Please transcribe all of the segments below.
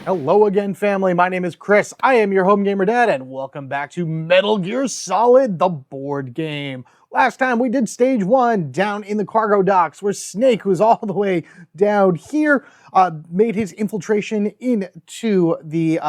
Hello again, family. My name is Chris. I am your home gamer dad, and welcome back to Metal Gear Solid, the board game. Last time we did stage 1 down in the cargo docks, where Snake, who's all the way down here, made his infiltration into the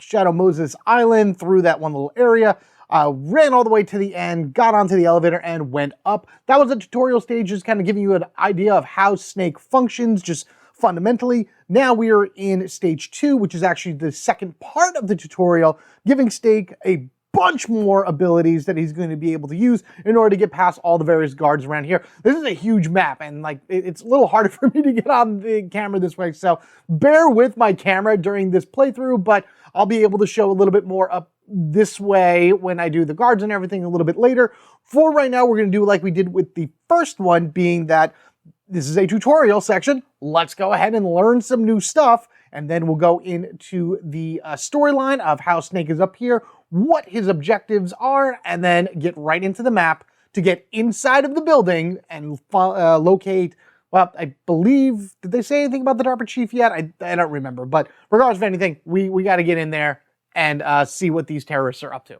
Shadow Moses Island through that one little area. Ran all the way to the end, got onto the elevator, and went up. That was a tutorial stage, just kind of giving you an idea of how Snake functions, just fundamentally. Now we are in stage 2, which is actually the second part of the tutorial, giving Snake a bunch more abilities that he's going to be able to use in order to get past all the various guards around here. This is a huge map, and like it's a little harder for me to get on the camera this way, so bear with my camera during this playthrough, but I'll be able to show a little bit more up this way when I do the guards and everything a little bit later. For right now, we're going to do like we did with the first one, being that this is a tutorial section. Let's go ahead and learn some new stuff, and then we'll go into the storyline of how Snake is up here, what his objectives are, and then get right into the map to get inside of the building and locate, well, I believe, did they say anything about the DARPA chief yet? I don't remember, but regardless of anything, we got to get in there and see what these terrorists are up to.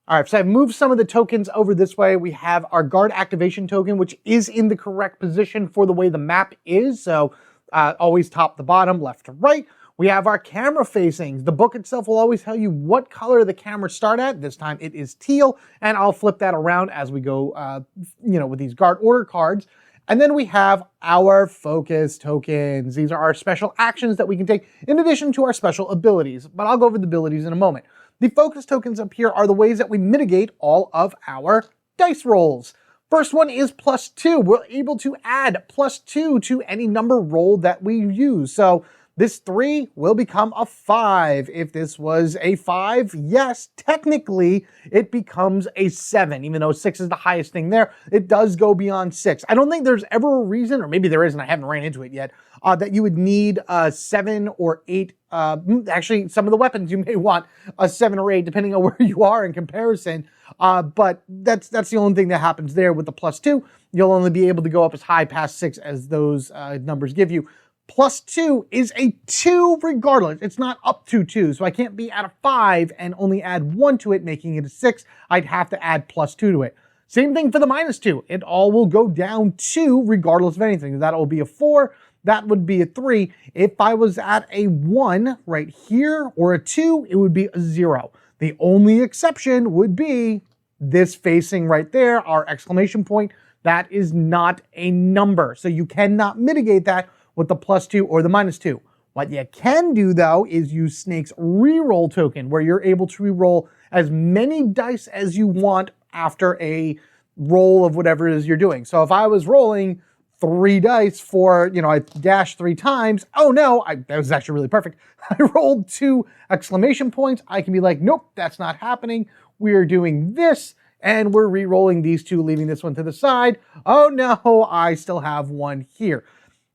All right, so I've moved some of the tokens over this way. We have our guard activation token, which is in the correct position for the way the map is. So always top to bottom, left to right. We have our camera facings. The book itself will always tell you what color the cameras start at. This time it is teal, and I'll flip that around as we go, with these guard order cards. And then we have our focus tokens. These are our special actions that we can take in addition to our special abilities, but I'll go over the abilities in a moment. The focus tokens up here are the ways that we mitigate all of our dice rolls. First one is +2. We're able to add +2 to any number roll that we use. So this 3 will become a 5. If this was a 5, yes, technically it becomes a 7. Even though 6 is the highest thing there, it does go beyond 6. I don't think there's ever a reason, or maybe there is and I haven't ran into it yet, that you would need a 7 or 8. Actually, some of the weapons you may want a 7 or 8, depending on where you are in comparison. But that's the only thing that happens there with the +2. You'll only be able to go up as high past 6 as those numbers give you. +2 is a 2 regardless. It's not up to 2, so I can't be at a 5 and only add 1 to it, making it a 6. I'd have to add +2 to it. Same thing for the -2. It all will go down 2 regardless of anything. That will be a 4. That would be a 3. If I was at a 1 right here or a 2, it would be a 0. The only exception would be this facing right there, our exclamation point. That is not a number, so you cannot mitigate that with the +2 or the -2. What you can do, though, is use Snake's reroll token, where you're able to reroll as many dice as you want after a roll of whatever it is you're doing. So if I was rolling 3 dice for, I dashed 3 times. Oh no, that was actually really perfect. I rolled 2 exclamation points. I can be like, nope, that's not happening. We're doing this, and we're re-rolling these 2, leaving this one to the side. Oh no, I still have 1 here.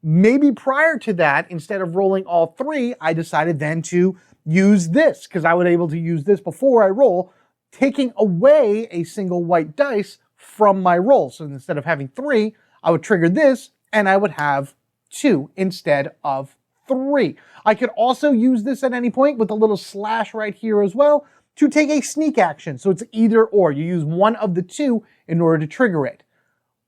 Maybe prior to that, instead of rolling all 3, I decided then to use this, because I was able to use this before I roll, taking away a single white dice from my roll. So instead of having 3, I would trigger this, and I would have 2 instead of 3. I could also use this at any point with a little slash right here as well to take a sneak action. So it's either or. You use one of the 2 in order to trigger it.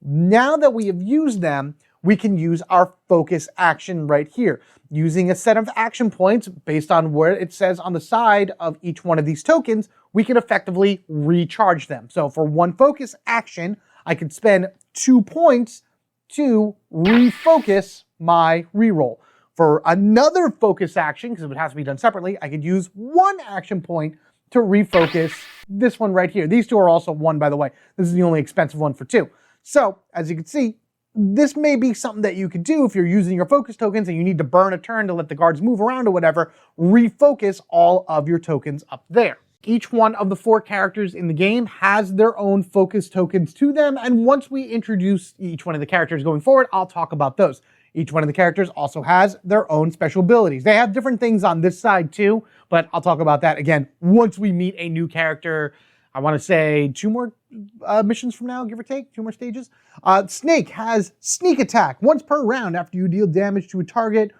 Now that we have used them, we can use our focus action right here. Using a set of action points based on where it says on the side of each one of these tokens, we can effectively recharge them. So for one focus action, I could spend 2 points to refocus my reroll. For another focus action, because it would have to be done separately, I could use 1 action point to refocus this one right here. These 2 are also 1, by the way. This is the only expensive one for 2. So, as you can see, this may be something that you could do if you're using your focus tokens and you need to burn a turn to let the guards move around or whatever. Refocus all of your tokens up there. Each one of the 4 characters in the game has their own focus tokens to them, and once we introduce each one of the characters going forward, I'll talk about those. Each one of the characters also has their own special abilities. They have different things on this side too, but I'll talk about that again once we meet a new character. I want to say 2 more missions from now, give or take, 2 more stages. Snake has sneak attack. Once per round, after you deal damage to a target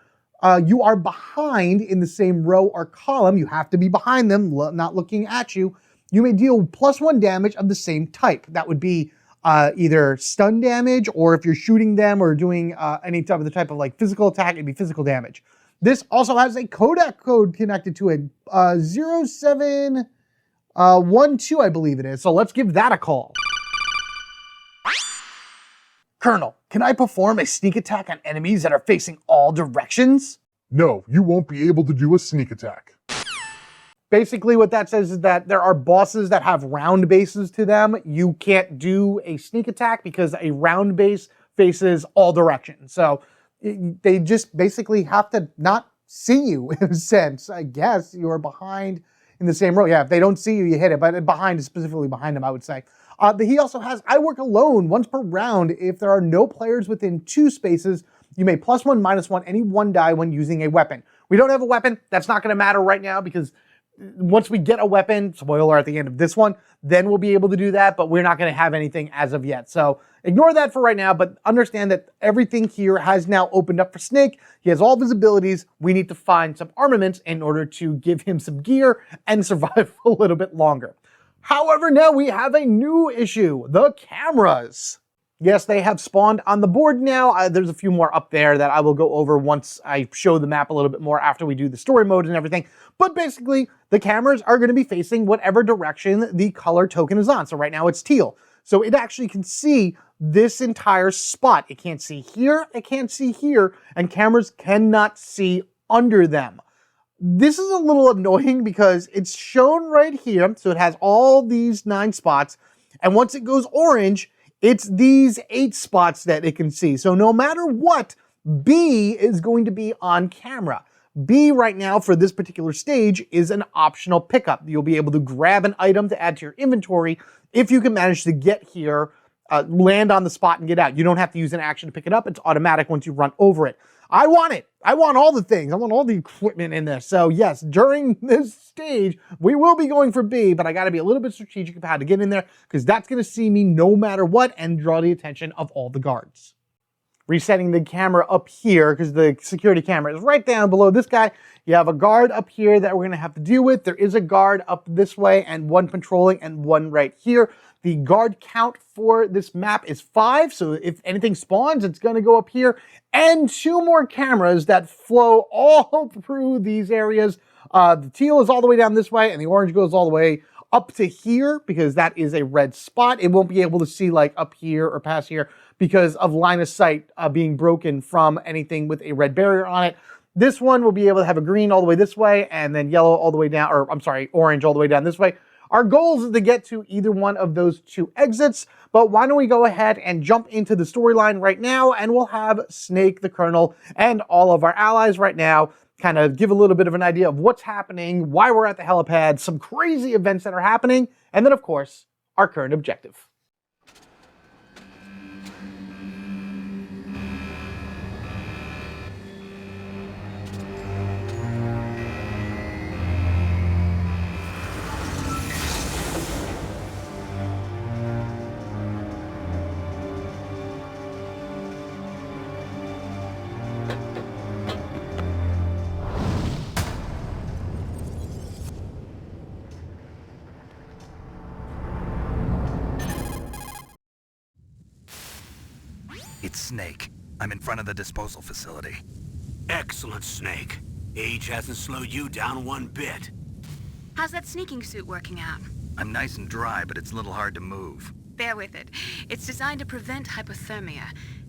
you are behind in the same row or column. You have to be behind them, not looking at you. You may deal +1 damage of the same type. That would be either stun damage, or if you're shooting them or doing any type of like physical attack, it'd be physical damage. This also has a codec code connected to it, 0712, I believe it is. So let's give that a call. Colonel, can I perform a sneak attack on enemies that are facing all directions? No, you won't be able to do a sneak attack. Basically what that says is that there are bosses that have round bases to them. You can't do a sneak attack because a round base faces all directions. So they just basically have to not see you, in a sense. I guess you're behind in the same row. Yeah, if they don't see you, you hit it, but behind is specifically behind them, I would say. He also has, I work alone once per round. If there are no players within 2 spaces, you may +1, -1 any 1 die when using a weapon. We don't have a weapon. That's not going to matter right now because once we get a weapon, spoiler at the end of this one, then we'll be able to do that, but we're not going to have anything as of yet. So ignore that for right now, but understand that everything here has now opened up for Snake. He has all of his abilities. We need to find some armaments in order to give him some gear and survive a little bit longer. However, now we have a new issue, the cameras. Yes, they have spawned on the board now. There's a few more up there that I will go over once I show the map a little bit more after we do the story mode and everything. But basically, the cameras are going to be facing whatever direction the color token is on. So right now it's teal. So it actually can see this entire spot. It can't see here, it can't see here, and cameras cannot see under them. This is a little annoying because it's shown right here. So it has all these 9 spots. And once it goes orange, it's these 8 spots that it can see. So no matter what, B is going to be on camera. B right now for this particular stage is an optional pickup. You'll be able to grab an item to add to your inventory if you can manage to get here, land on the spot and get out. You don't have to use an action to pick it up. It's automatic once you run over it. I want it. I want all the things. I want all the equipment in this. So yes, during this stage, we will be going for B, but I got to be a little bit strategic about how to get in there because that's going to see me no matter what and draw the attention of all the guards. Resetting the camera up here because the security camera is right down below this guy. You have a guard up here that we're going to have to deal with. There is a guard up this way and 1 patrolling and 1 right here. The guard count for this map is 5, so if anything spawns, it's going to go up here. And 2 more cameras that flow all through these areas. The teal is all the way down this way, and the orange goes all the way up to here because that is a red spot. It won't be able to see like up here or past here because of line of sight being broken from anything with a red barrier on it. This one will be able to have a green all the way this way, and then yellow all the way down, or I'm sorry, orange all the way down this way. Our goal is to get to either one of those 2 exits, but why don't we go ahead and jump into the storyline right now, and we'll have Snake, the Colonel, and all of our allies right now kind of give a little bit of an idea of what's happening, why we're at the helipad, some crazy events that are happening, and then, of course, our current objective. It's Snake. I'm in front of the disposal facility. Excellent, Snake. Age hasn't slowed you down 1 bit. How's that sneaking suit working out? I'm nice and dry, but it's a little hard to move. Bear with it. It's designed to prevent hypothermia.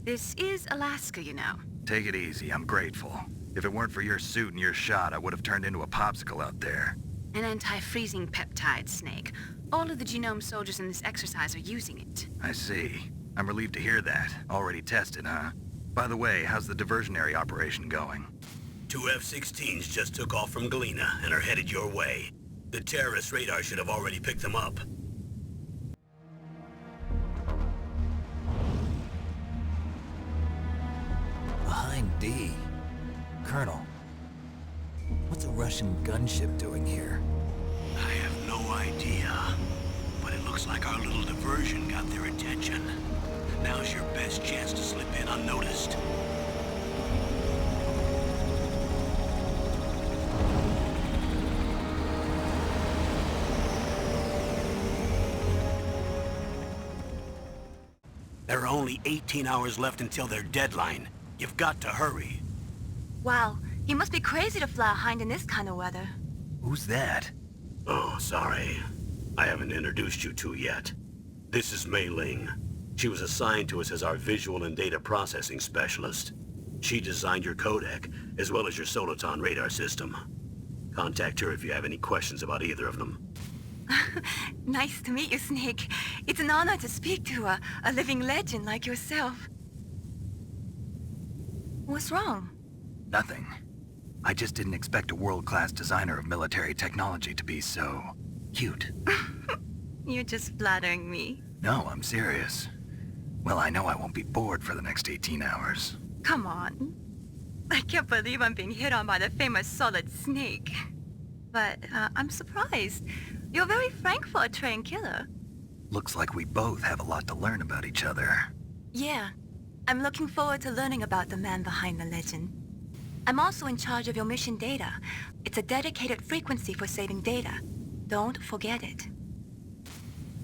This is Alaska, you know. Take it easy, I'm grateful. If it weren't for your suit and your shot, I would have turned into a popsicle out there. An anti-freezing peptide, Snake. All of the genome soldiers in this exercise are using it. I see. I'm relieved to hear that. Already tested, huh? By the way, how's the diversionary operation going? 2 F-16s just took off from Galena and are headed your way. The terrorist radar should have already picked them up. Behind D. Colonel, what's a Russian gunship doing here? I have no idea, but it looks like our little diversion got their attention. Now's your best chance to slip in unnoticed. There are only 18 hours left until their deadline. You've got to hurry. Wow, he must be crazy to fly a hind in this kind of weather. Who's that? Oh, sorry. I haven't introduced you to yet. This is Mei Ling. She was assigned to us as our visual and data processing specialist. She designed your codec, as well as your Soliton radar system. Contact her if you have any questions about either of them. Nice to meet you, Snake. It's an honor to speak to a living legend like yourself. What's wrong? Nothing. I just didn't expect a world-class designer of military technology to be so cute. You're just flattering me. No, I'm serious. Well, I know I won't be bored for the next 18 hours. Come on. I can't believe I'm being hit on by the famous Solid Snake. But I'm surprised. You're very frank for a trained killer. Looks like we both have a lot to learn about each other. Yeah. I'm looking forward to learning about the man behind the legend. I'm also in charge of your mission data. It's a dedicated frequency for saving data. Don't forget it.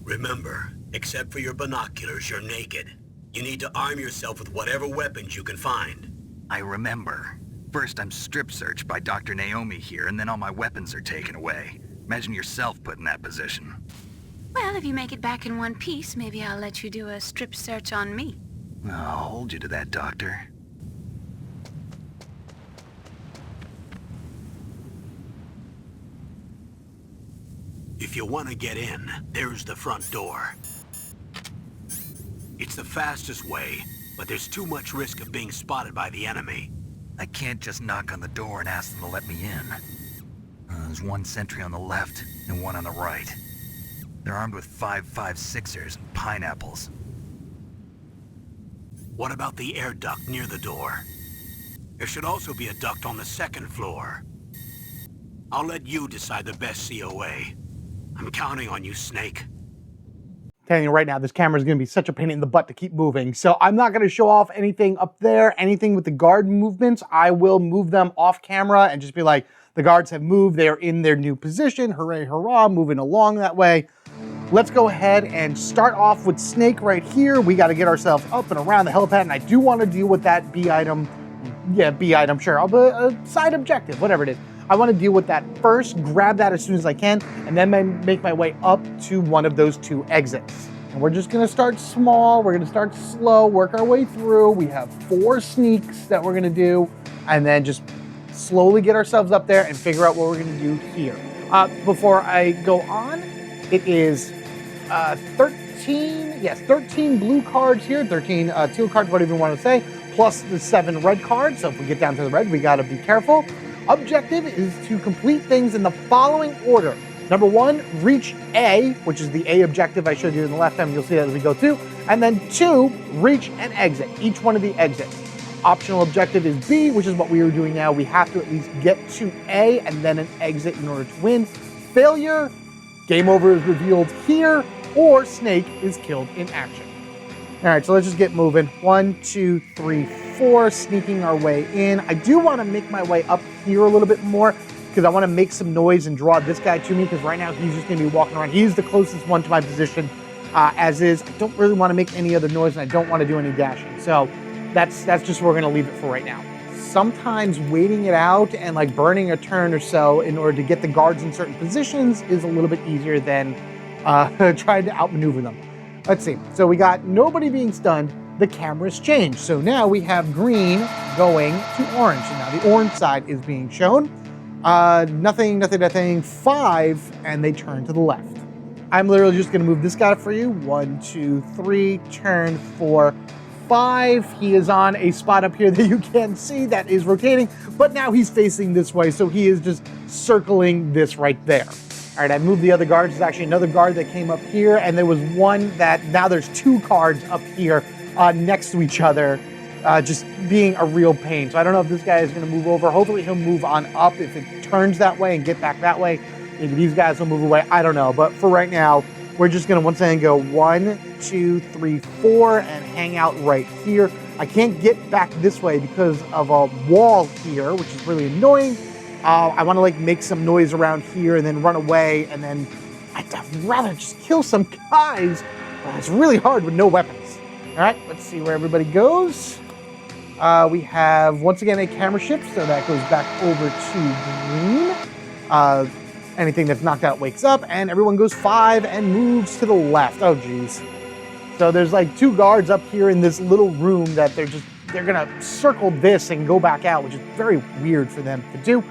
Remember, except for your binoculars, you're naked. You need to arm yourself with whatever weapons you can find. I remember. First I'm strip searched by Dr. Naomi here, and then all my weapons are taken away. Imagine yourself put in that position. Well, if you make it back in one piece, maybe I'll let you do a strip search on me. I'll hold you to that, Doctor. If you want to get in, there's the front door. It's the fastest way, but there's too much risk of being spotted by the enemy. I can't just knock on the door and ask them to let me in. There's one sentry on the left and one on the right. They're armed with 5.56ers and pineapples. What about the air duct near the door? There should also be a duct on the second floor. I'll let you decide the best COA. I'm counting on you, Snake. Telling you right now, this camera is going to be such a pain in the butt to keep moving. So I'm not going to show off anything up there, anything with the guard movements. I will move them off camera and just be like, the guards have moved. They're in their new position. Hooray, hurrah, moving along that way. Let's go ahead and start off with Snake right here. We got to get ourselves up and around the helipad, and I do want to deal with that B item. Yeah, B item, sure. A side objective, whatever it is. I want to deal with that first, grab that as soon as I can, and then make my way up to one of those two exits. And we're just going to start small. We're going to start slow, work our way through. We have 4 sneaks that we're going to do, and then just slowly get ourselves up there and figure out what we're going to do here. Before I go on, it is 13 blue cards here, 13 teal cards, whatever you want to say, plus the 7 red cards. So if we get down to the red, we got to be careful. Objective is to complete things in the following order. Number 1, reach A, which is the A objective I showed you in the last time. You'll see that as we go through. And then 2, reach and exit, each one of the exits. Optional objective is B, which is what we are doing now. We have to at least get to A and then an exit in order to win. Failure, game over is revealed here, or Snake is killed in action. All right, so let's just get moving. 1, 2, 3, 4, sneaking our way in. I do want to make my way up here a little bit more because I want to make some noise and draw this guy to me, because right now he's just going to be walking around. He's the closest one to my position as is. I don't really want to make any other noise, and I don't want to do any dashing. So that's just where we're going to leave it for right now. Sometimes waiting it out and like burning a turn or so in order to get the guards in certain positions is a little bit easier than trying to outmaneuver them. Let's see. So we got nobody being stunned. The camera's changed. So now we have green going to orange. So now the orange side is being shown. Nothing, 5, and they turn to the left. I'm literally just gonna move this guy for you. 1, 2, 3, turn 4, 5. He is on a spot up here that you can't see that is rotating, but now he's facing this way. So he is just circling this right there. All right, I moved the other guards. There's actually another guard that came up here, and there was one that, now there's 2 cards up here next to each other, just being a real pain. So I don't know if this guy is gonna move over. Hopefully he'll move on up if it turns that way and get back that way. Maybe these guys will move away, I don't know. But for right now, we're just gonna once again go 1, 2, 3, 4, and hang out right here. I can't get back this way because of a wall here, which is really annoying. I want to like make some noise around here and then run away, and then I'd rather just kill some guys. It's really hard with no weapons. All right, let's see where everybody goes. We have, once again, a camera shift, so that goes back over to green. Anything that's knocked out wakes up, and everyone goes 5 and moves to the left. Oh, geez. So there's like 2 guards up here in this little room that they're gonna circle this and go back out, which is very weird for them to do.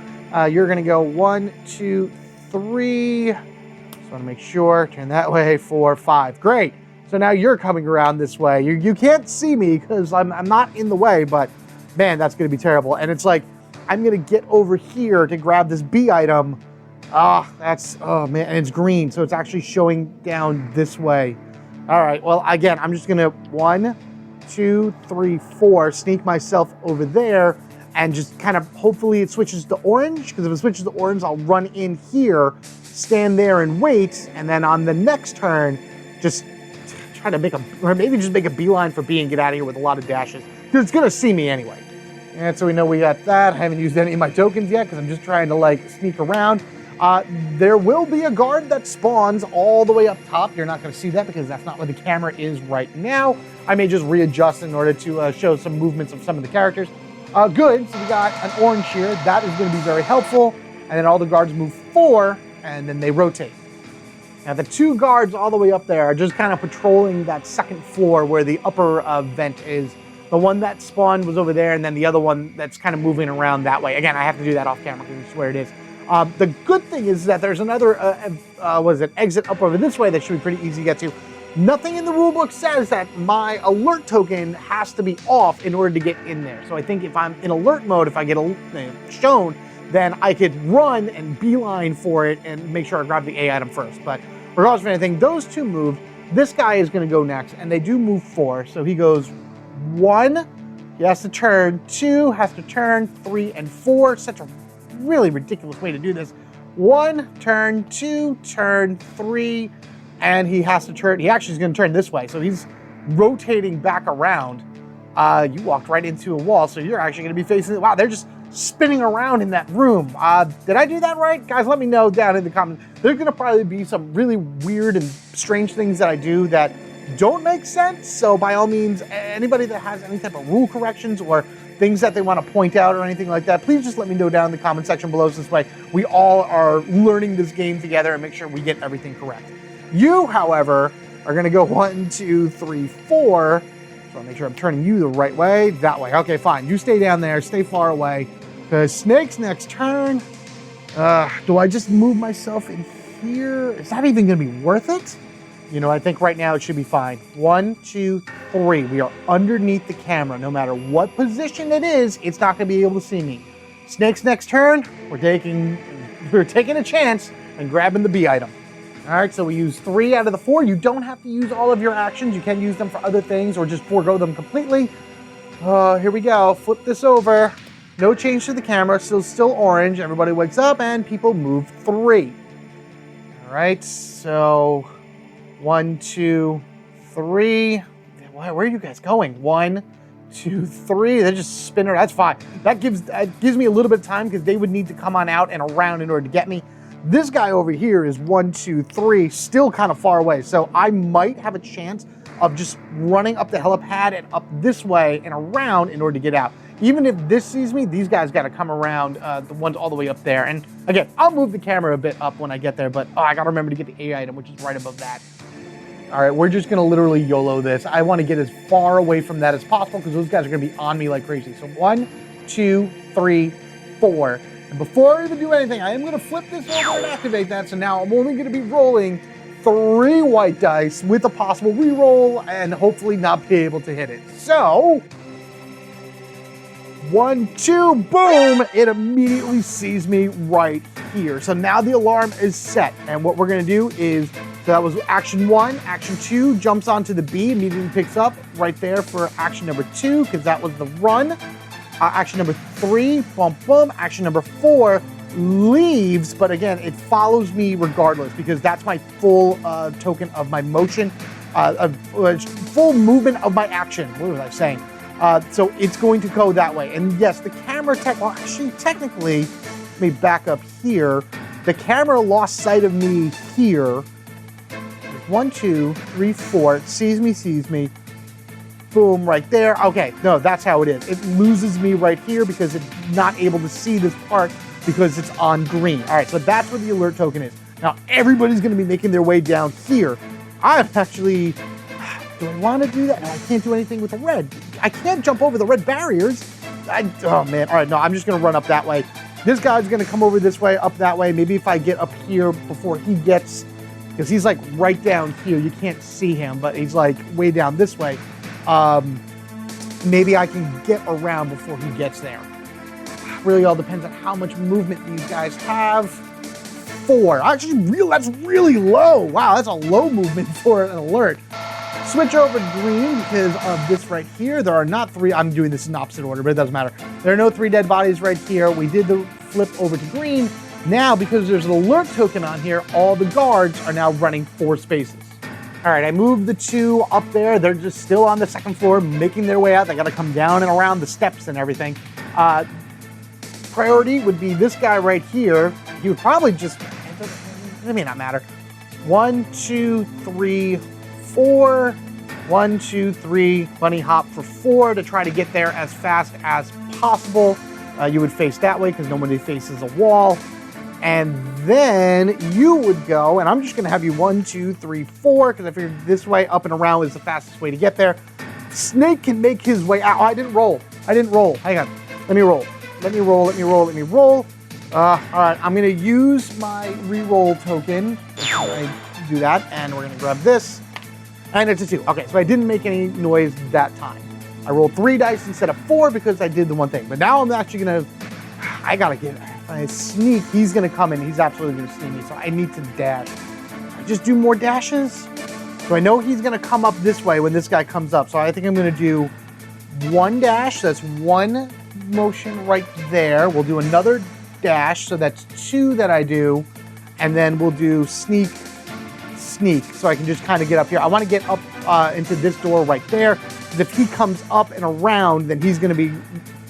You're gonna go 1, 2, 3. Just wanna make sure, turn that way, 4, 5. Great. So now you're coming around this way. You can't see me because I'm not in the way, but man, that's gonna be terrible. And it's like, I'm gonna get over here to grab this B item. Oh man, and it's green, so it's actually showing down this way. All right, well, again, I'm just gonna 1, 2, 3, 4, sneak myself over there and just kind of, hopefully it switches to orange, because if it switches to orange, I'll run in here, stand there and wait, and then on the next turn, just try to or maybe just make a beeline for B and get out of here with a lot of dashes, because it's gonna see me anyway. And so we know we got that. I haven't used any of my tokens yet, because I'm just trying to like sneak around. There will be a guard that spawns all the way up top. You're not going to see that because that's not where the camera is right now. I may just readjust in order to show some movements of some of the characters. Good, so we got an orange here. That is going to be very helpful. And then all the guards move 4, and then they rotate. Now the 2 guards all the way up there are just kind of patrolling that second floor where the upper vent is. The one that spawned was over there, and then the other one that's kind of moving around that way. Again, I have to do that off camera because I swear it is. The good thing is that there's another, exit up over this way that should be pretty easy to get to. Nothing in the rulebook says that my alert token has to be off in order to get in there. So I think if I'm in alert mode, if I get shown, then I could run and beeline for it and make sure I grab the A item first. But regardless of anything, those 2 moved. This guy is going to go next, and they do move 4. So he goes 1, he has to turn, 2 has to turn, 3, and 4. Such a really ridiculous way to do this. 1, turn, 2, turn, 3, and he has to turn. He actually is going to turn this way, so he's rotating back around. You walked right into a wall, so you're actually going to be facing. Wow, they're just spinning around in that room. Did I do that right, guys? Let me know down in the comments. There's going to probably be some really weird and strange things that I do that don't make sense. So by all means, anybody that has any type of rule corrections or things that they want to point out or anything like that, please just let me know down in the comment section below. So this way we all are learning this game together and make sure we get everything correct. You, however, are going to go 1, 2, 3, 4. So I'll make sure I'm turning you the right way. That way. Okay, fine. You stay down there. Stay far away. Because Snake's next turn. Do I just move myself in here? Is that even going to be worth it? You know, I think right now it should be fine. 1, 2, 3. We are underneath the camera. No matter what position it is, it's not going to be able to see me. Snake's next turn, we're taking a chance and grabbing the B item. All right, so we use 3 out of the 4. You don't have to use all of your actions. You can use them for other things or just forego them completely. Here we go. Flip this over. No change to the camera. Still orange. Everybody wakes up and people move 3. All right, so 1, 2, 3. Where are you guys going? 1, 2, 3. They're just spinning. That's fine. That gives me a little bit of time because they would need to come on out and around in order to get me. This guy over here is 1, 2, 3, still kind of far away. So I might have a chance of just running up the helipad and up this way and around in order to get out. Even if this sees me, these guys got to come around the ones all the way up there. And again, I'll move the camera a bit up when I get there, but I got to remember to get the A item, which is right above that. All right, we're just going to literally YOLO this. I want to get as far away from that as possible because those guys are going to be on me like crazy. So 1, 2, 3, 4. And before I even do anything, I am going to flip this over and activate that. So now I'm only going to be rolling 3 white dice with a possible reroll and hopefully not be able to hit it. So 1, 2, boom! It immediately sees me right here. So now the alarm is set. And what we're going to do is, so that was action 1. Action 2 jumps onto the B, immediately picks up right there for action number 2, because that was the run. Action number 3, boom, boom. Action number 4 leaves, but again, it follows me regardless because that's my full token of my motion, full movement of my action. What was I saying? So it's going to go that way. And yes, the camera technically, let me back up here. The camera lost sight of me here. 1, 2, 3, 4. It sees me. boom, right there. Okay, no, that's how it is. It loses me right here because it's not able to see this part because it's on green. All right, so that's where the alert token is. Now, everybody's going to be making their way down here. I'm actually, do I want to do that? No, I can't do anything with the red. I can't jump over the red barriers. Oh, man. All right, no, I'm just going to run up that way. This guy's going to come over this way, up that way. Maybe if I get up here before he gets, because he's like right down here. You can't see him, but he's like way down this way. Maybe I can get around before he gets there. Really all depends on how much movement these guys have. 4. Actually, that's really low. Wow, that's a low movement for an alert. Switch over to green because of this right here. There are not 3. I'm doing this in opposite order, but it doesn't matter. There are no 3 dead bodies right here. We did the flip over to green. Now, because there's an alert token on here, all the guards are now running 4 spaces. All right, I moved the 2 up there. They're just still on the 2nd floor, making their way out. They got to come down and around the steps and everything. Priority would be this guy right here. He would probably just, it may not matter. 1, 2, 3, 4. 1, 2, 3, bunny hop for 4 to try to get there as fast as possible. You would face that way because nobody faces a wall. And then you would go, and I'm just going to have you 1, 2, 3, 4 because I figured this way up and around is the fastest way to get there. Snake can make his way out. Oh, I didn't roll. Hang on. Let me roll. All right, I'm going to use my reroll token. I do that, and we're going to grab this. And it's a 2. Okay, so I didn't make any noise that time. I rolled 3 dice instead of 4 because I did the one thing. But now I'm actually going to, I got to get, if I sneak, he's going to come in. He's absolutely going to see me, so I need to dash. I just do more dashes. So I know he's going to come up this way when this guy comes up. So I think I'm going to do 1 dash. So that's 1 motion right there. We'll do another dash. So that's 2 that I do. And then we'll do sneak, so I can just kind of get up here. I want to get up into this door right there. Because if he comes up and around, then he's going to be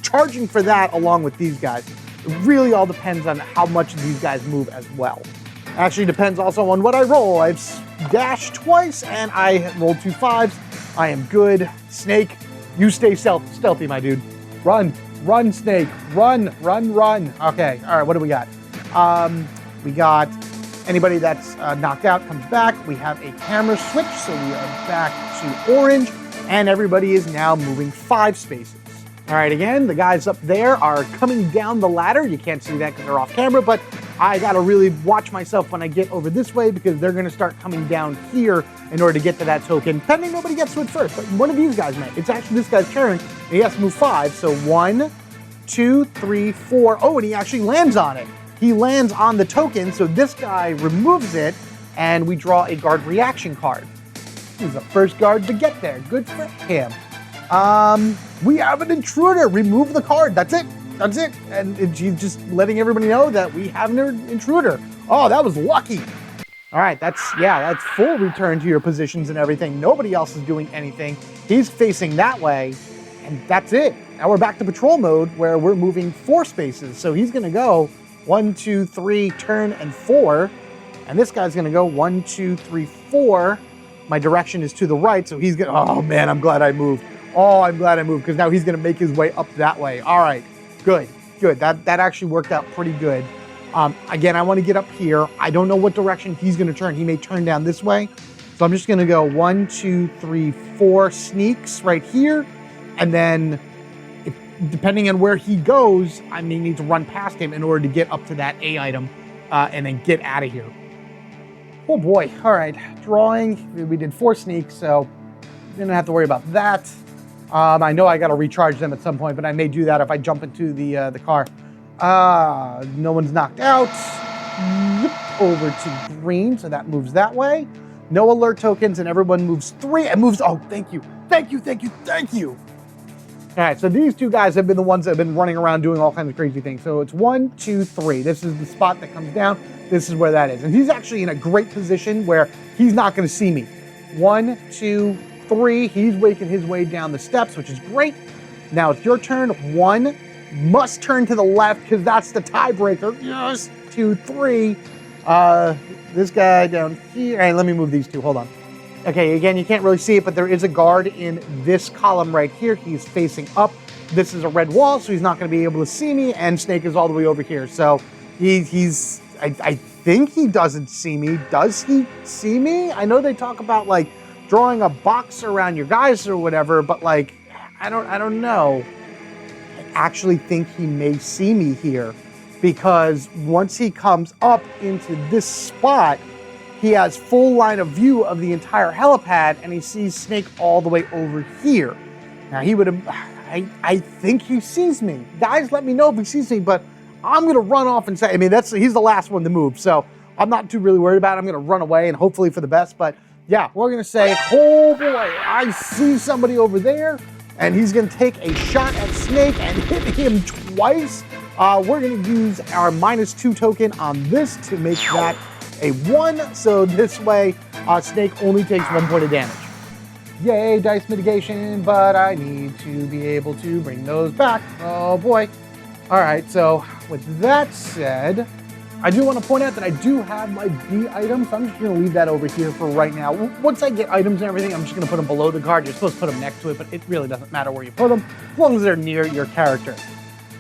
charging for that along with these guys. It really all depends on how much these guys move as well. Actually depends also on what I roll. I've dashed twice and I rolled 2 5s. I am good. Snake, you stay stealthy, my dude. Run, Snake. Run. Okay, all right, what do we got? We got anybody that's knocked out comes back. We have a camera switch, so we are back to orange, and everybody is now moving 5 spaces. All right, again, the guys up there are coming down the ladder. You can't see that because they're off camera, but I got to really watch myself when I get over this way because they're going to start coming down here in order to get to that token. Pending nobody gets to it first, but one of these guys might. It's actually this guy's turn, and he has to move 5. So 1, 2, 3, 4. Oh, and he actually lands on it. He lands on the token, so this guy removes it, and we draw a guard reaction card. He's the first guard to get there. Good for him. We have an intruder. Remove the card. That's it. And she's just letting everybody know that we have an intruder. Oh, that was lucky. All right, that's full return to your positions and everything. Nobody else is doing anything. He's facing that way, and that's it. Now we're back to patrol mode where we're moving 4 spaces. So he's going to go 1, 2, 3, turn, and 4. And this guy's going to go 1, 2, 3, 4. My direction is to the right, so he's going to, oh man, I'm glad I moved. Because now he's going to make his way up that way. All right, good. That actually worked out pretty good. Again, I want to get up here. I don't know what direction he's going to turn. He may turn down this way. So I'm just going to go 1, 2, 3, 4 sneaks right here. And then depending on where he goes, I may need to run past him in order to get up to that A item and then get out of here. Oh boy. All right, drawing. We did 4 sneaks, so didn't have to worry about that. I know I got to recharge them at some point, but I may do that if I jump into the car. No one's knocked out. Over to green, so that moves that way. No alert tokens, and everyone moves 3. It moves, oh, thank you. All right, so these 2 guys have been the ones that have been running around doing all kinds of crazy things. So it's 1, 2, 3. This is the spot that comes down. This is where that is. And he's actually in a great position where he's not going to see me. 1, 2, 3. He's making his way down the steps, which is great. Now it's your turn. 1 must turn to the left because that's the tiebreaker. Yes. 2, 3. This guy down here. All right, let me move these 2. Hold on. Okay, again, you can't really see it, but there is a guard in this column right here. He's facing up. This is a red wall, so he's not going to be able to see me, and Snake is all the way over here. So I think he doesn't see me. Does he see me? I know they talk about like drawing a box around your guys or whatever, but like, I don't know. I actually think he may see me here because once he comes up into this spot, he has full line of view of the entire helipad, and he sees Snake all the way over here. Now he would have, I think he sees me. Guys, let me know if he sees me, but I'm gonna run off and say, I mean, he's the last one to move, so I'm not too really worried about it. I'm gonna run away and hopefully for the best, but yeah, we're gonna say, oh boy, I see somebody over there, and he's gonna take a shot at Snake and hit him twice. We're gonna use our -2 token on this to make that a 1, so this way Snake only takes 1 point of damage. Yay, dice mitigation, but I need to be able to bring those back. Oh boy. All right, so with that said, I do want to point out that I do have my B items, so I'm just going to leave that over here for right now. Once I get items and everything, I'm just going to put them below the card. You're supposed to put them next to it, but it really doesn't matter where you put them, as long as they're near your character.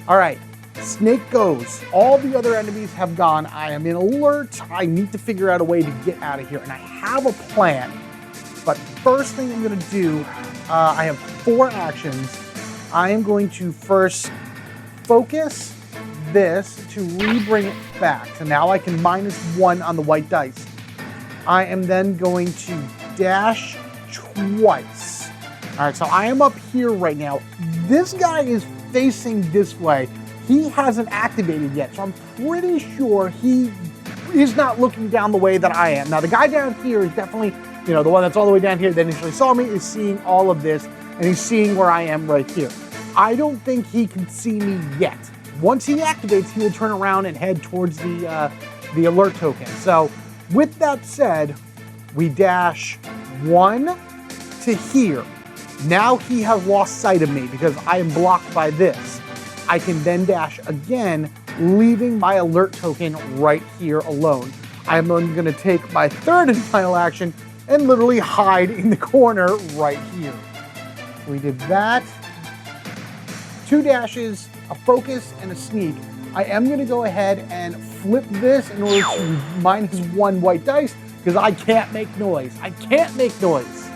All right. Snake goes. All the other enemies have gone. I am in alert. I need to figure out a way to get out of here, and I have a plan. But first thing I'm going to do, I have 4 actions. I am going to first focus this to re-bring it back. So now I can -1 on the white dice. I am then going to dash twice. All right, so I am up here right now. This guy is facing this way. He hasn't activated yet, so I'm pretty sure he is not looking down the way that I am. Now, the guy down here is definitely, you know, the one that's all the way down here that initially saw me is seeing all of this, and he's seeing where I am right here. I don't think he can see me yet. Once he activates, he will turn around and head towards the alert token. So, with that said, we dash 1 to here. Now he has lost sight of me because I am blocked by this. I can then dash again, leaving my alert token right here alone. I'm then going to take my 3rd and final action and literally hide in the corner right here. We did that. 2 dashes, a focus, and a sneak. I am going to go ahead and flip this in order to -1 white dice because I can't make noise. I can't make noise.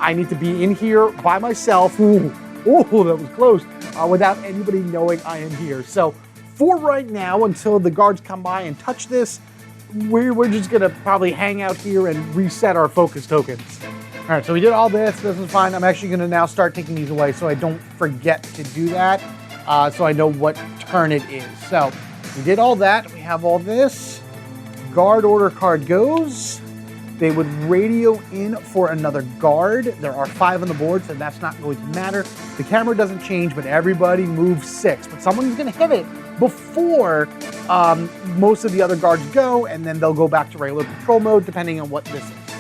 I need to be in here by myself. Ooh, that was close. Without anybody knowing I am here. So for right now, until the guards come by and touch this, we're just gonna probably hang out here and reset our focus tokens. All right, so we did all this. This is fine. I'm actually gonna now start taking these away so I don't forget to do that. So I know what turn it is. So we did all that. We have all this. Guard order card goes. They would radio in for another guard. There are 5 on the board, so that's not going to matter. The camera doesn't change, but everybody moves 6. But someone's going to hit it before most of the other guards go, and then they'll go back to regular patrol mode, depending on what this is.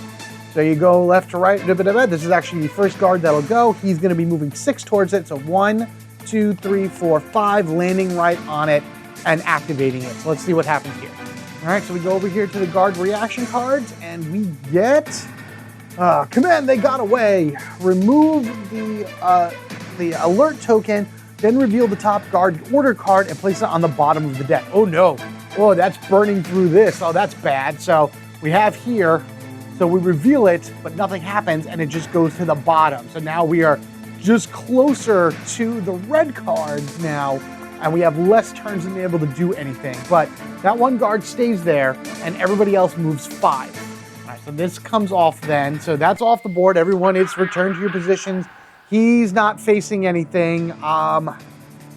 So you go left to right. This is actually the first guard that'll go. He's going to be moving 6 towards it. So 1, 2, 3, 4, 5, landing right on it and activating it. So let's see what happens here. All right, so we go over here to the guard reaction cards, and we get command. They got away. Remove the alert token, then reveal the top guard order card and place it on the bottom of the deck. Oh no! Oh, that's burning through this. Oh, that's bad. So we have here. So we reveal it, but nothing happens, and it just goes to the bottom. So now we are just closer to the red cards now. And we have less turns than able to do anything. But that one guard stays there, and everybody else moves 5. All right, so this comes off then. So that's off the board. Everyone is returned to your positions. He's not facing anything. I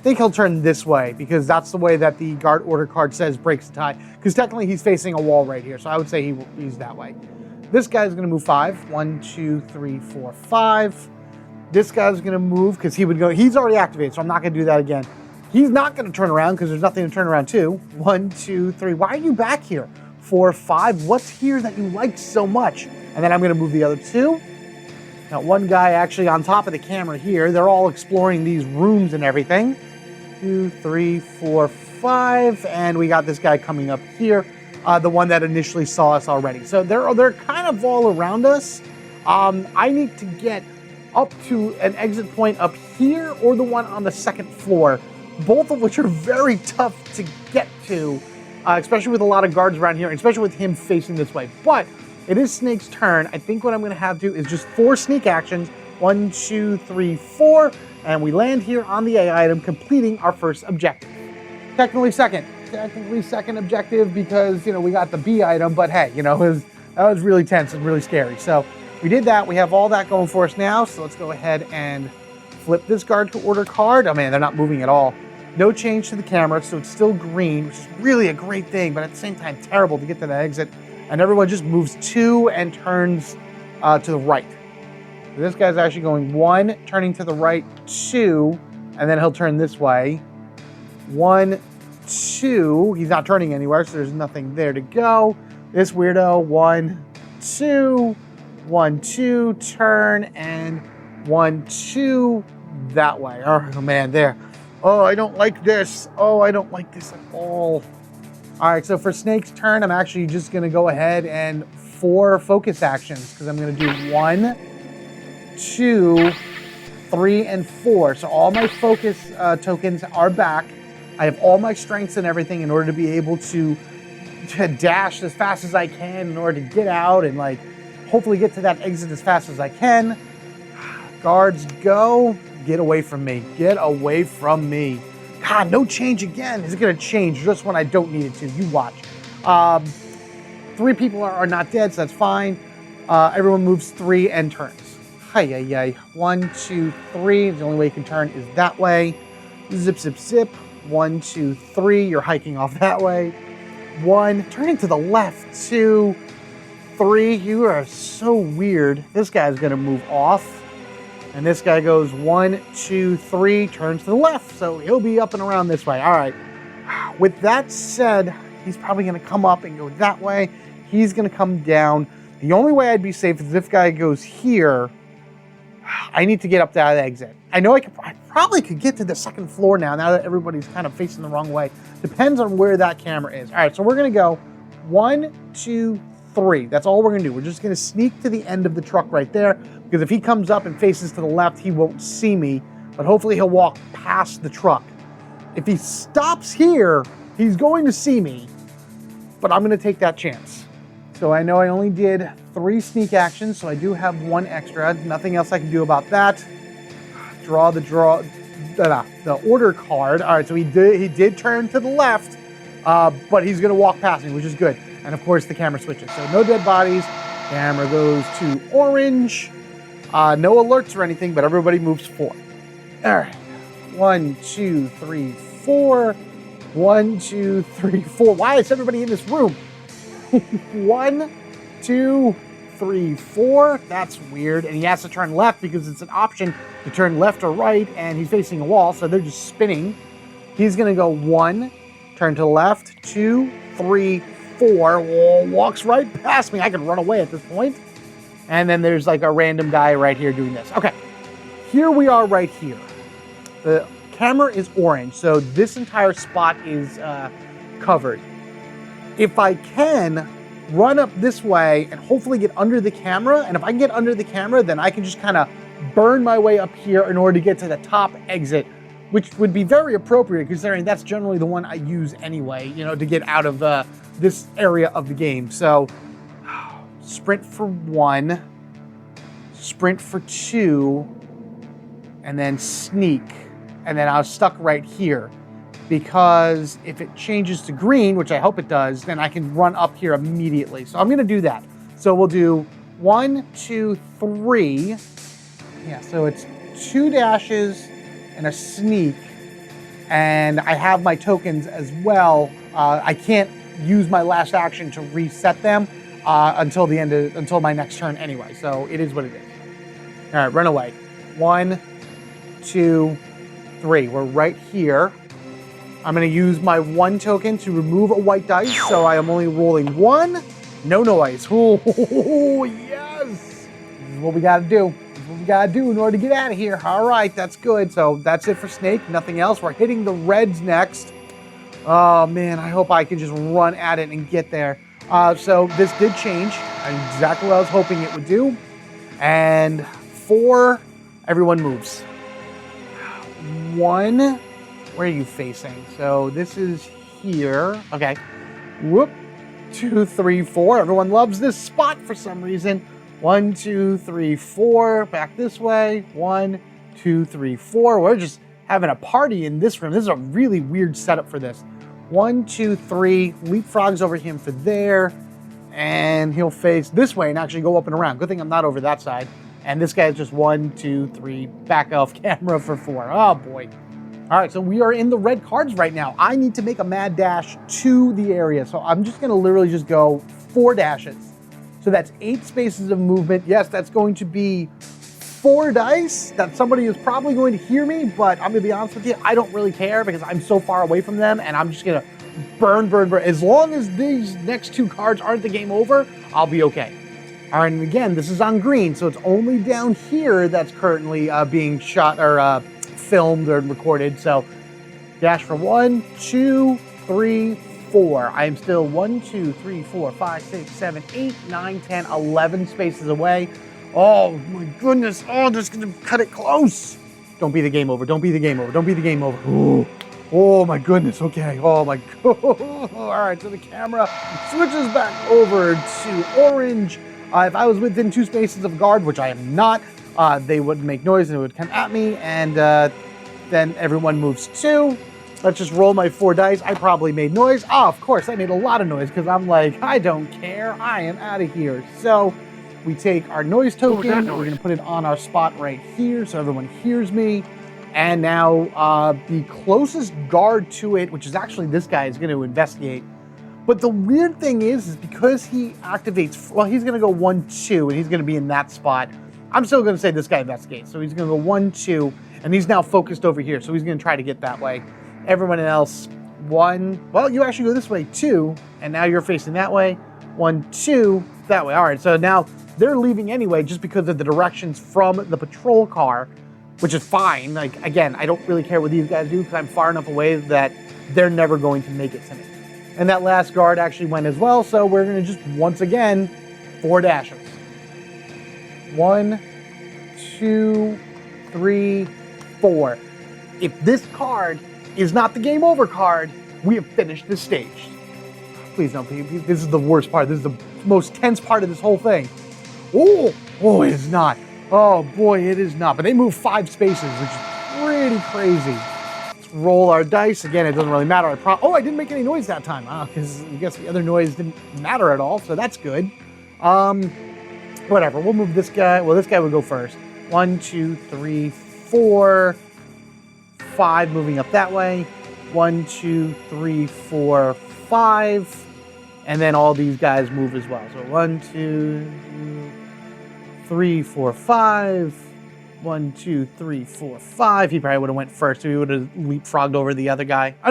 think he'll turn this way, because that's the way that the guard order card says breaks the tie. Because technically he's facing a wall right here, so I would say he's that way. This guy's going to move 5. 1, 2, 3, 4, 5. This guy's going to move, because he would go. He's already activated, so I'm not going to do that again. He's not going to turn around because there's nothing to turn around to. 1, 2, 3. Why are you back here? 4, 5. What's here that you like so much? And then I'm going to move the other 2. Now, one guy actually on top of the camera here. They're all exploring these rooms and everything. 2, 3, 4, 5. And we got this guy coming up here. The one that initially saw us already. So they're kind of all around us. I need to get up to an exit point up here or the one on the second floor, both of which are very tough to get to, especially with a lot of guards around here, especially with him facing this way. But it is Snake's turn. I think what I'm going to have to do is just 4 sneak actions. 1, 2, 3, 4, and we land here on the A item, completing our first objective. Technically second objective because, you know, we got the B item, but hey, you know, that was really tense and really scary. So we did that. We have all that going for us now. So let's go ahead and flip this guard to order card. Oh man, they're not moving at all. No change to the camera, so it's still green, which is really a great thing, but at the same time, terrible to get to that exit. And everyone just moves 2 and turns to the right. So this guy's actually going 1, turning to the right, 2, and then he'll turn this way. 1, 2, he's not turning anywhere, so there's nothing there to go. This weirdo, 1, 2, 1, 2, turn, and 1, 2, that way. Oh man, there. Oh, I don't like this. Oh, I don't like this at all. All right, so for Snake's turn, I'm actually just gonna go ahead and 4 focus actions, because I'm gonna do 1, 2, 3, and 4. So all my focus tokens are back. I have all my strengths and everything in order to be able to dash as fast as I can in order to get out and like hopefully get to that exit as fast as I can. Guards go. Get away from me. Get away from me. God, no change again. Is it going to change just when I don't need it to? You watch. 3 people are not dead, so that's fine. Everyone moves 3 and turns. Hi. 1, 2, 3. The only way you can turn is that way. Zip, zip, zip. 1, 2, 3. You're hiking off that way. 1. Turning to the left. 2, 3. You are so weird. This guy's going to move off. And this guy goes 1, 2, 3. Turns to the left. So he'll be up and around this way. All right. With that said, he's probably going to come up and go that way. He's going to come down. The only way I'd be safe is if this guy goes here. I need to get up to that exit. I know I probably could get to the second floor now that everybody's kind of facing the wrong way. Depends on where that camera is. All right, so we're going to go 1, 2, 3. That's all we're going to do. We're just going to sneak to the end of the truck right there, because if he comes up and faces to the left, he won't see me, but hopefully he'll walk past the truck. If he stops here, he's going to see me, but I'm going to take that chance. So I know I only did 3 sneak actions, so I do have 1 extra. Nothing else I can do about that. Draw the order card. All right, so he did turn to the left, but he's going to walk past me, which is good. And of course, the camera switches. So no dead bodies. Camera goes to orange. No alerts or anything, but everybody moves 4. All right. 1, 2, 3, 4. 1, 2, 3, 4. Why is everybody in this room? 1, 2, 3, 4. That's weird. And he has to turn left because it's an option to turn left or right, and he's facing a wall, so they're just spinning. He's going to go 1, turn to the left, 2, 3, 4. Walks right past me. I can run away at this point. And then there's like a random guy right here doing this. Okay, here we are right here. The camera is orange, so this entire spot is covered. If I can run up this way and hopefully get under the camera, and if I can get under the camera, then I can just kind of burn my way up here in order to get to the top exit, which would be very appropriate considering that's generally the one I use anyway, you know, to get out of this area of the game. So sprint for 1, sprint for 2, and then sneak. And then I was stuck right here, because if it changes to green, which I hope it does, then I can run up here immediately. So I'm going to do that. So we'll do 1, 2, 3. Yeah, so it's 2 dashes and a sneak. And I have my tokens as well. I can't use my last action to reset them until my next turn anyway. So it is what it is. All right, run away. 1, 2, 3. We're right here. I'm going to use my 1 token to remove a white dice, so I am only rolling 1. No noise. Oh, yes! This is what we got to do. This is what we got to do in order to get out of here. All right, that's good. So that's it for Snake. Nothing else. We're hitting the reds next. Oh, man, I hope I can just run at it and get there. So this did change. Exactly what I was hoping it would do. And 4, everyone moves. 1, where are you facing? So this is here. Okay. Whoop. 2, 3, 4. Everyone loves this spot for some reason. 1, 2, 3, 4. Back this way. 1, 2, 3, 4. We're just having a party in this room. This is a really weird setup for this. 1, 2, 3. Leapfrogs over him for there. And he'll face this way and actually go up and around. Good thing I'm not over that side. And this guy is just 1, 2, 3. Back off camera for 4. Oh boy. All right, so we are in the red cards right now. I need to make a mad dash to the area. So I'm just gonna literally just go 4 dashes. So that's 8 spaces of movement. Yes, that's going to be 4 dice. That somebody is probably going to hear me, but I'm gonna be honest with you, I don't really care because I'm so far away from them and I'm just gonna burn. As long as these next 2 cards aren't the game over, I'll be okay. All right, and again, this is on green, so it's only down here that's currently being shot or filmed or recorded. So dash for 1, 2, 3, 4. I am still 1, 2, 3, 4, 5, 6, 7, 8, 9, 10, 11 spaces away. Oh my goodness. Oh, this is gonna cut it close. Don't be the game over. Don't be the game over. Don't be the game over. Ooh. Oh my goodness. Okay. Oh my god. All right. So the camera switches back over to orange. If I was within 2 spaces of guard, which I am not, they would make noise and it would come at me, and then everyone moves 2. Let's just roll my 4 dice. I probably made noise. Oh, of course, I made a lot of noise because I'm like, I don't care. I am out of here. So we take our noise token. We're going to put it on our spot right here so everyone hears me. And now the closest guard to it, which is actually this guy, is going to investigate. But the weird thing is because he activates, well, he's going to go 1, 2, and he's going to be in that spot. I'm still going to say this guy investigates. So he's going to go 1, 2, and he's now focused over here. So he's going to try to get that way. Everyone else, 1, well, you actually go this way, 2, and now you're facing that way. 1, 2, that way. All right, so now they're leaving anyway just because of the directions from the patrol car, which is fine. Like, again, I don't really care what these guys do because I'm far enough away that they're never going to make it to me. And that last guard actually went as well, so we're going to just, once again, 4 dashes. 1, 2, 3, 4. If this card is not the game over card, we have finished this stage. Please don't be. This is the worst part. This is the most tense part of this whole thing. Oh, it is not. Oh boy, it is not. But they move 5 spaces, which is pretty crazy. Let's roll our dice. Again, it doesn't really matter. I didn't make any noise that time. Because I guess the other noise didn't matter at all, so that's good. Whatever, we'll move this guy. Well, this guy would go first. 1, 2, 3, 4, 5, moving up that way. 1, 2, 3, 4, 5. And then all these guys move as well. So 1, 2, 3, 4, 5. 1, 2, 3, 4, 5. He probably would have went first, so he would have leapfrogged over the other guy. Oh,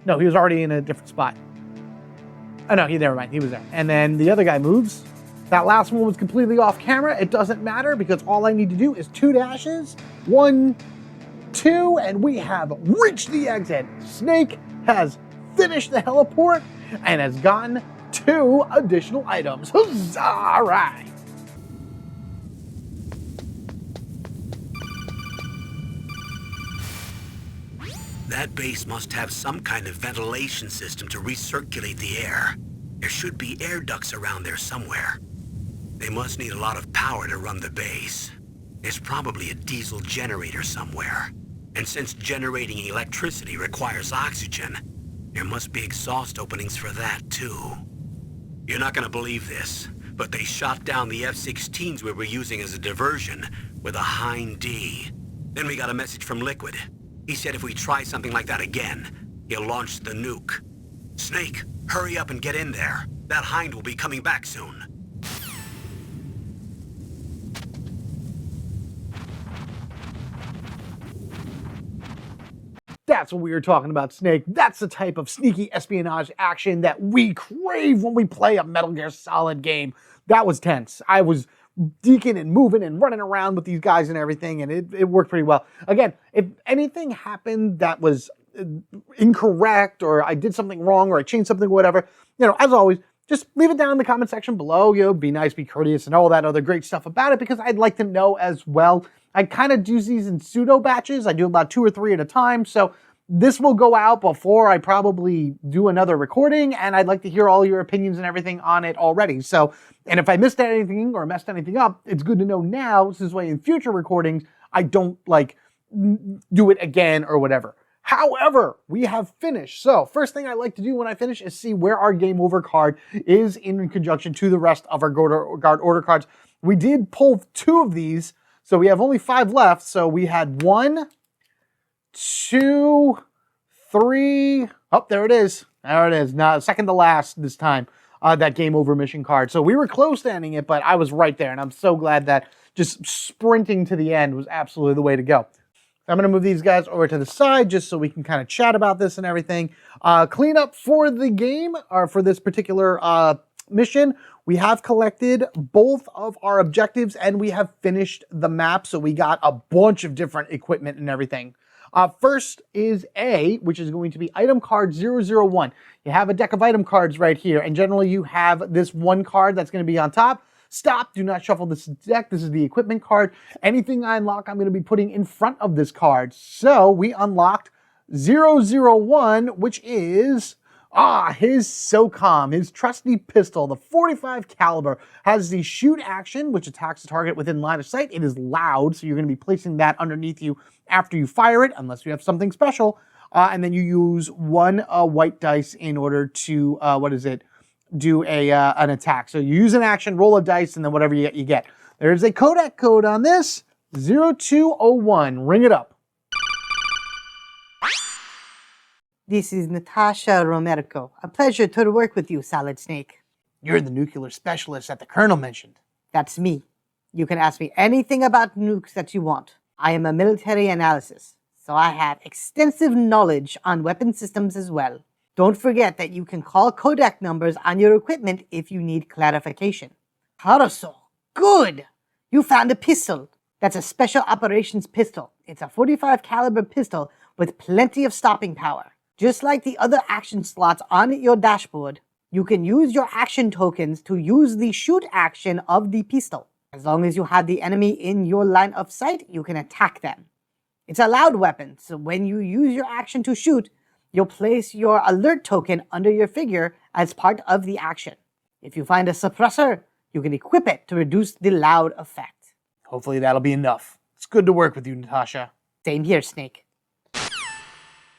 no, he was already in a different spot. Oh, no, never mind, he was there. And then the other guy moves. That last one was completely off camera. It doesn't matter because all I need to do is 2 dashes. 1, 2, and we have reached the exit. Snake has finished the heliport and has gotten 2 additional items. Huzzah! All right. That base must have some kind of ventilation system to recirculate the air. There should be air ducts around there somewhere. They must need a lot of power to run the base. There's probably a diesel generator somewhere. And since generating electricity requires oxygen, there must be exhaust openings for that too. You're not gonna believe this, but they shot down the F-16s we were using as a diversion with a Hind D. Then we got a message from Liquid. He said if we try something like that again, he'll launch the nuke. Snake, hurry up and get in there. That Hind will be coming back soon. That's what we were talking about, Snake. That's the type of sneaky espionage action that we crave when we play a Metal Gear Solid game. That was tense. I was deking and moving and running around with these guys and everything, and it worked pretty well. Again, if anything happened that was incorrect or I did something wrong or I changed something, whatever, as always, just leave it down in the comment section below. Be nice, be courteous, and all that other great stuff about it, because I'd like to know as well. I kind of do these in pseudo batches. I do about 2 or 3 at a time, so this will go out before I probably do another recording, and I'd like to hear all your opinions and everything on it already. So, and if I missed anything or messed anything up, it's good to know now, so this way in future recordings, I don't do it again or whatever. However, we have finished. So first thing I like to do when I finish is see where our game over card is in conjunction to the rest of our guard order cards. We did pull 2 of these, so we have only 5 left. So we had 1, 2, 3. Oh, there it is. There it is. Now, second to last this time, that game over mission card. So we were close to ending it, but I was right there. And I'm so glad that just sprinting to the end was absolutely the way to go. I'm going to move these guys over to the side just so we can kind of chat about this and everything. Clean up for the game, or for this particular mission. We have collected both of our objectives and we have finished the map. So we got a bunch of different equipment and everything. First is A, which is going to be item card 001. You have a deck of item cards right here, and generally you have this one card that's going to be on top. Stop, do not shuffle this deck. This is the equipment card. Anything I unlock, I'm going to be putting in front of this card. So we unlocked 001, which is his SOCOM, his trusty pistol. The 45 caliber has the shoot action, which attacks the target within line of sight. It is loud, so you're going to be placing that underneath you after you fire it, unless you have something special. And then you use 1 white dice in order to, do an attack. So you use an action, roll a dice, and then whatever you get. There's a CODEC code on this, 0201. Ring it up. This is Natasha Romerico. A pleasure to work with you, Solid Snake. You're the nuclear specialist that the Colonel mentioned. That's me. You can ask me anything about nukes that you want. I am a military analysis, so I have extensive knowledge on weapon systems as well. Don't forget that you can call codec numbers on your equipment if you need clarification. Parasol, good! You found a pistol. That's a special operations pistol. It's a 45 caliber pistol with plenty of stopping power. Just like the other action slots on your dashboard, you can use your action tokens to use the shoot action of the pistol. As long as you have the enemy in your line of sight, you can attack them. It's a loud weapon, so when you use your action to shoot, you'll place your alert token under your figure as part of the action. If you find a suppressor, you can equip it to reduce the loud effect. Hopefully that'll be enough. It's good to work with you, Natasha. Same here, Snake.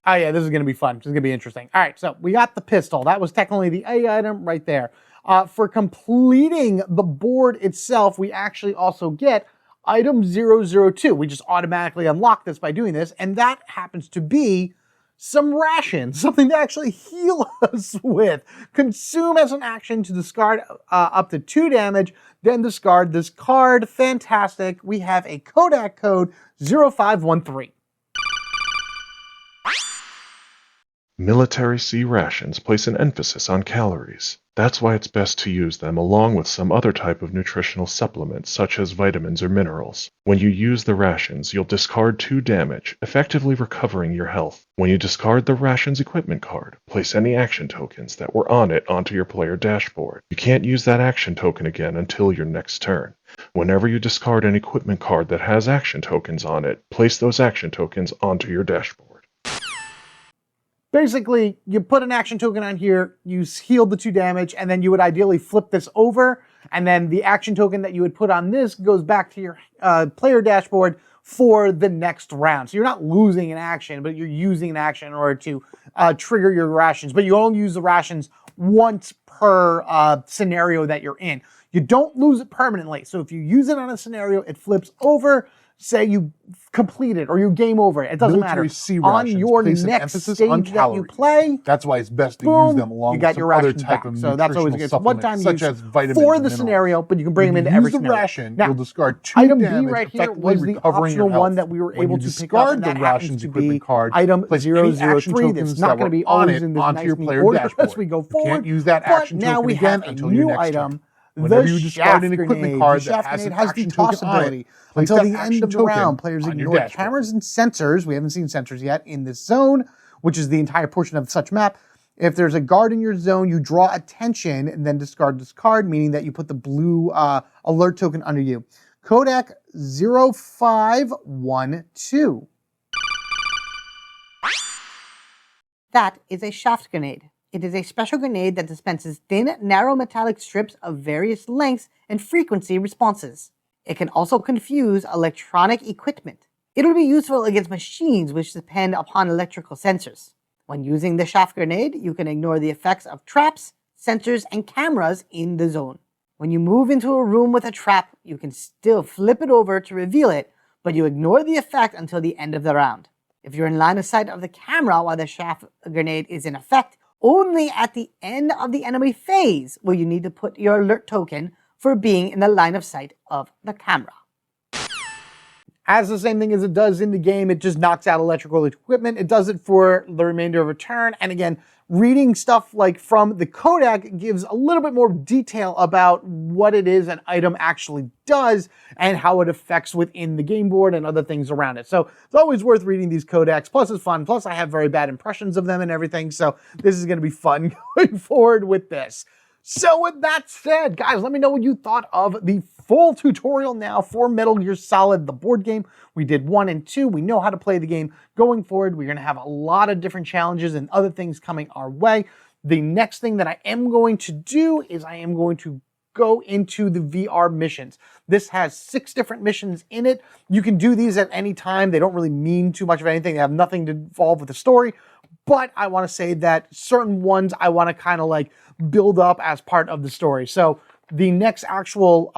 Oh yeah, this is going to be fun. This is going to be interesting. All right, so we got the pistol. That was technically the A item right there. For completing the board itself, we actually also get item 002. We just automatically unlock this by doing this, and that happens to be some rations, something to actually heal us with. Consume as an action to discard up to 2 damage, then discard this card. Fantastic. We have a CODEC code 0513. Military C rations place an emphasis on calories. That's why it's best to use them along with some other type of nutritional supplements such as vitamins or minerals. When you use the rations, you'll discard 2 damage, effectively recovering your health. When you discard the rations equipment card, place any action tokens that were on it onto your player dashboard. You can't use that action token again until your next turn. Whenever you discard an equipment card that has action tokens on it, place those action tokens onto your dashboard. Basically, you put an action token on here, you healed the 2 damage, and then you would ideally flip this over, and then the action token that you would put on this goes back to your player dashboard for the next round. So you're not losing an action, but you're using an action in order to trigger your rations. But you only use the rations once per scenario that you're in. You don't lose it permanently. So if you use it on a scenario, it flips over. Say you complete it or you game over it. It doesn't Military matter. C On rations your place an next emphasis stage on that you calories. play, That's why it's best to boom, use them along you got with your some other rations type back. of So that's always nutritional good. One time supplements, such use as vitamins for and the minerals. scenario, but you can bring When them into you every use the scenario. ration, Now, you'll discard 2 item B damage, right here effectively was the recovering your optional health. one that we were When able you to pick up, discard and the that happens rations to equipment be card, item place any action 003. tokens That's not that going to were be on always it in this onto nice your neat player order dashboard. as we go You forward. can't use that But action now token we again have a until your new next item. turn. Whenever The you discard shaft an equipment grenade. card The that shaft has an grenade has the action token toss on it, ability. place Until that the end action of the token round, players on your ignore dashboard. cameras and sensors. We haven't seen sensors yet in this zone, which is the entire portion of such map. If there's a guard in your zone, you draw attention and then discard this card, meaning that you put the blue alert token under you. CODEC 0512. That is a shaft grenade. It is a special grenade that dispenses thin, narrow metallic strips of various lengths and frequency responses. It can also confuse electronic equipment. It will be useful against machines which depend upon electrical sensors. When using the shaft grenade, you can ignore the effects of traps, sensors, and cameras in the zone. When you move into a room with a trap, you can still flip it over to reveal it, but you ignore the effect until the end of the round. If you're in line of sight of the camera while the shaft grenade is in effect, only at the end of the enemy phase will you need to put your alert token for being in the line of sight of the camera. As the same thing as it does in the game, it just knocks out electrical equipment. It does it for the remainder of a turn. And again, reading stuff like from the codec gives a little bit more detail about what it is an item actually does and how it affects within the game board and other things around it. So it's always worth reading these codecs. Plus it's fun. Plus I have very bad impressions of them and everything. So this is going to be fun going forward with this. So with that said, guys, let me know what you thought of the full tutorial now for Metal Gear Solid, the board game. We did 1 and 2. We know how to play the game. Going forward, we're going to have a lot of different challenges and other things coming our way. The next thing that I am going to do is I am going to go into the VR missions. This has 6 different missions in it. You can do these at any time. They don't really mean too much of anything. They have nothing to involve with the story. But I want to say that certain ones I want to kind of like build up as part of the story. So the next actual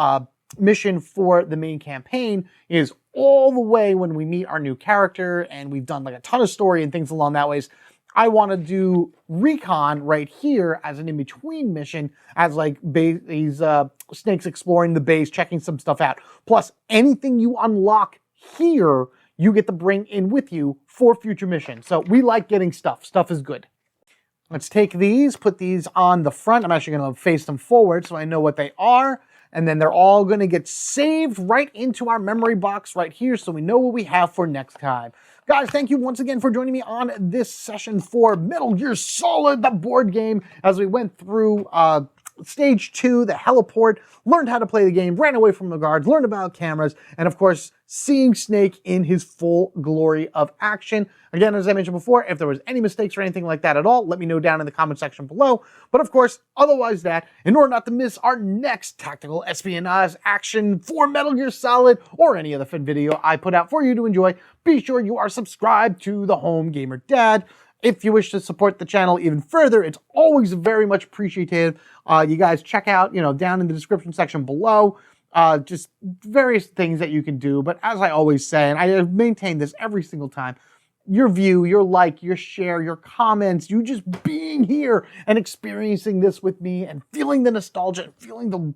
mission for the main campaign is all the way when we meet our new character and we've done like a ton of story and things along that ways. I want to do recon right here as an in-between mission as like these Snake's exploring the base, checking some stuff out. Plus anything you unlock here, you get to bring in with you for future missions. So we like getting stuff. Stuff is good. Let's take these, put these on the front. I'm actually going to face them forward so I know what they are. And then they're all going to get saved right into our memory box right here so we know what we have for next time. Guys, thank you once again for joining me on this session for Metal Gear Solid, the board game, as we went through Stage 2, the Heliport, learned how to play the game, ran away from the guards, learned about cameras, and of course, seeing Snake in his full glory of action. Again, as I mentioned before, if there was any mistakes or anything like that at all, let me know down in the comment section below. But of course, otherwise that, in order not to miss our next tactical espionage action for Metal Gear Solid, or any other fun video I put out for you to enjoy, be sure you are subscribed to the Home Gamer Dad. If you wish to support the channel even further, it's always very much appreciated. You guys check out, down in the description section below, just various things that you can do. But as I always say, and I maintain this every single time, your view, your like, your share, your comments, you just being here and experiencing this with me and feeling the nostalgia and feeling the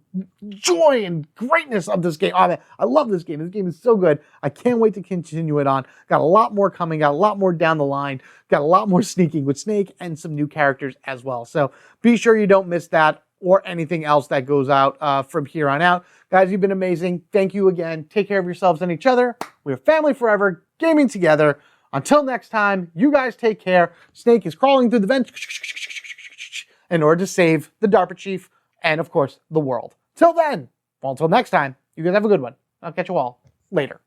joy and greatness of this game. Oh, man, I love this game. This game is so good. I can't wait to continue it on. Got a lot more coming, got a lot more down the line, got a lot more sneaking with Snake and some new characters as well. So be sure you don't miss that or anything else that goes out from here on out. Guys, you've been amazing. Thank you again. Take care of yourselves and each other. We're family forever, gaming together. Until next time, you guys take care. Snake is crawling through the vents in order to save the DARPA chief and, of course, the world. Till then, well, until next time, you guys have a good one. I'll catch you all later.